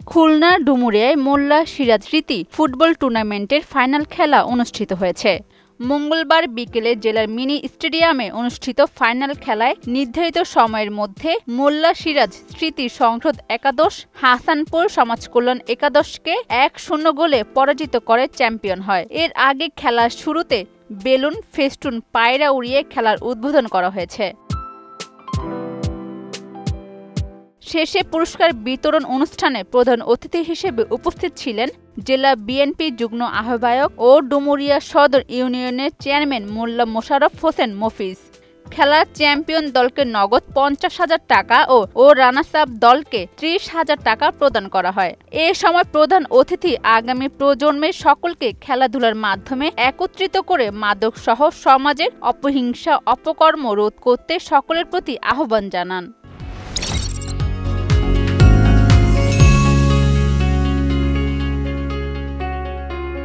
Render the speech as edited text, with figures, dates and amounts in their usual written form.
খুলনা ডুমুরিয়ায় মোল্লা সিরাজ স্মৃতি ফুটবল টুর্নামেন্টের ফাইনাল খেলা অনুষ্ঠিত হয়েছে। মঙ্গলবার বিকেলে জেলার মিনি স্টেডিয়ামে অনুষ্ঠিত ফাইনাল খেলায় নির্ধারিত সময়ের মধ্যে মোল্লা সিরাজ স্মৃতি সংসদ একাদশ হাসানপুর সমাজকল্যাণ একাদশকে ১-০ গোলে পরাজিত করে চ্যাম্পিয়ন হয়। এর আগে খেলার শুরুতে বেলুন ফেস্টুন পায়রা উড়িয়ে খেলার উদ্বোধন করা হয়েছে। শেষে পুরস্কার বিতরণ অনুষ্ঠানে প্রধান অতিথি হিসেবে উপস্থিত ছিলেন জেলা বিএনপি যুগ্ম আহ্বায়ক ও ডুমুরিয়া সদর ইউনিয়নের চেয়ারম্যান মোল্লা মোশাররফ হোসেন মফিজ। খেলার চ্যাম্পিয়ন দলকে নগদ ৫০,০০০ টাকা ও রানার্স আপ দলকে ৩০,০০০ টাকা প্রদান করা হয়। এ সময় প্রধান অতিথি আগামী প্রজন্মের সকলকে খেলাধুলার মাধ্যমে একত্রিত করে মাদকসহ সমাজের অপহিংসা অপকর্ম রোধ করতে সকলের প্রতি আহ্বান জানান।